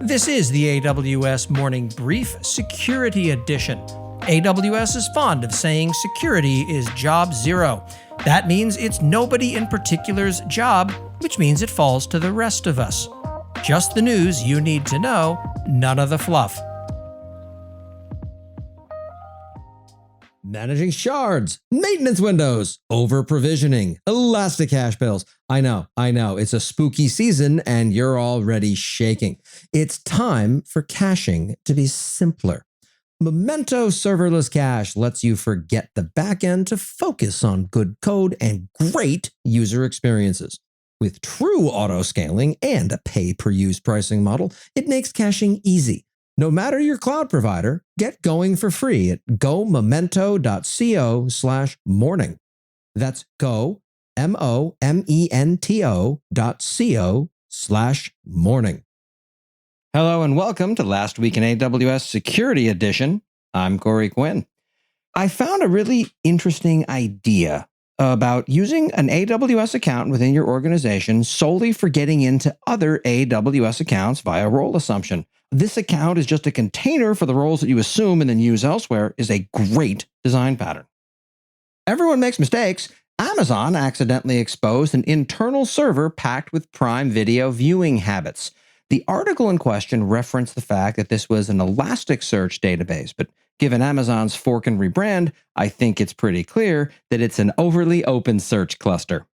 This is the AWS Morning Brief Security Edition. AWS is fond of saying security is job zero. That means it's nobody in particular's job, which means it falls to the rest of us. Just the news you need to know, none of the fluff. Managing shards, maintenance windows, over-provisioning, elastic hash bills. I know, it's a spooky season and you're already shaking. It's time for caching to be simpler. Memento serverless cache lets you forget the backend to focus on good code and great user experiences. With true auto-scaling and a pay-per-use pricing model, it makes caching easy. No matter your cloud provider, get going for free at gomemento.co/morning. That's go, momento.co/morning. Hello and welcome to Last Week in AWS Security Edition. I'm Corey Quinn. I found a really interesting idea about using an AWS account within your organization solely for getting into other AWS accounts via role assumption. This account is just a container for the roles that you assume and then use elsewhere is a great design pattern. Everyone makes mistakes. Amazon accidentally exposed an internal server packed with Prime Video viewing habits. The article in question referenced the fact that this was an Elasticsearch database, but given Amazon's fork and rebrand, I think it's pretty clear that it's an overly OpenSearch cluster.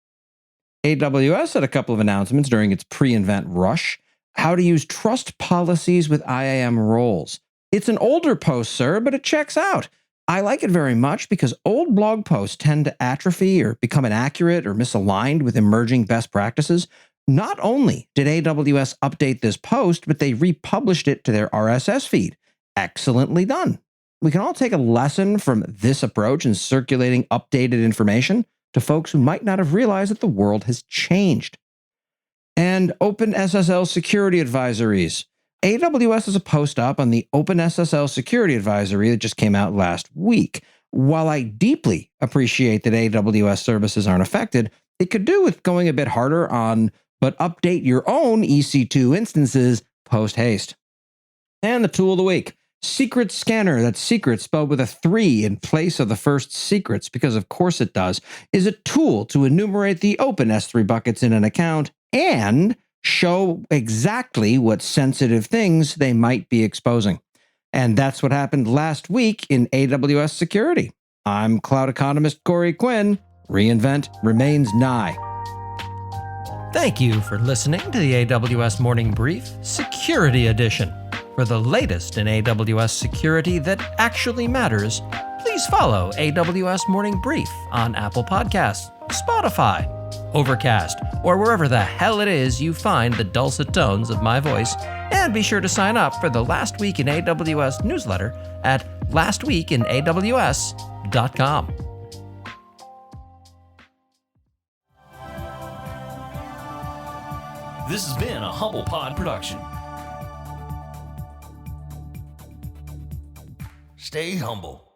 AWS had a couple of announcements during its pre-event rush. How to use trust policies with IAM roles. It's an older post, sir, but it checks out. I like it very much because old blog posts tend to atrophy or become inaccurate or misaligned with emerging best practices. Not only did AWS update this post, but they republished it to their RSS feed. Excellently done. We can all take a lesson from this approach in circulating updated information to folks who might not have realized that the world has changed. And OpenSSL security advisories. AWS has a post up on the OpenSSL security advisory that just came out last week. While I deeply appreciate that AWS services aren't affected, it could do with going a bit harder on, but update your own EC2 instances post-haste. And the tool of the week. Secret Scanner, that's secret spelled with a 3 in place of the first secrets, because of course it does, is a tool to enumerate the open S3 buckets in an account and show exactly what sensitive things they might be exposing. And that's what happened last week in AWS security. I'm cloud economist Corey Quinn. Reinvent remains nigh. Thank you for listening to the AWS Morning Brief Security Edition. For the latest in AWS security that actually matters, please follow AWS Morning Brief on Apple Podcasts, Spotify, Overcast, or wherever the hell it is you find the dulcet tones of my voice, and be sure to sign up for the Last Week in AWS newsletter at lastweekinaws.com. This has been a Humble Pod production. Stay humble.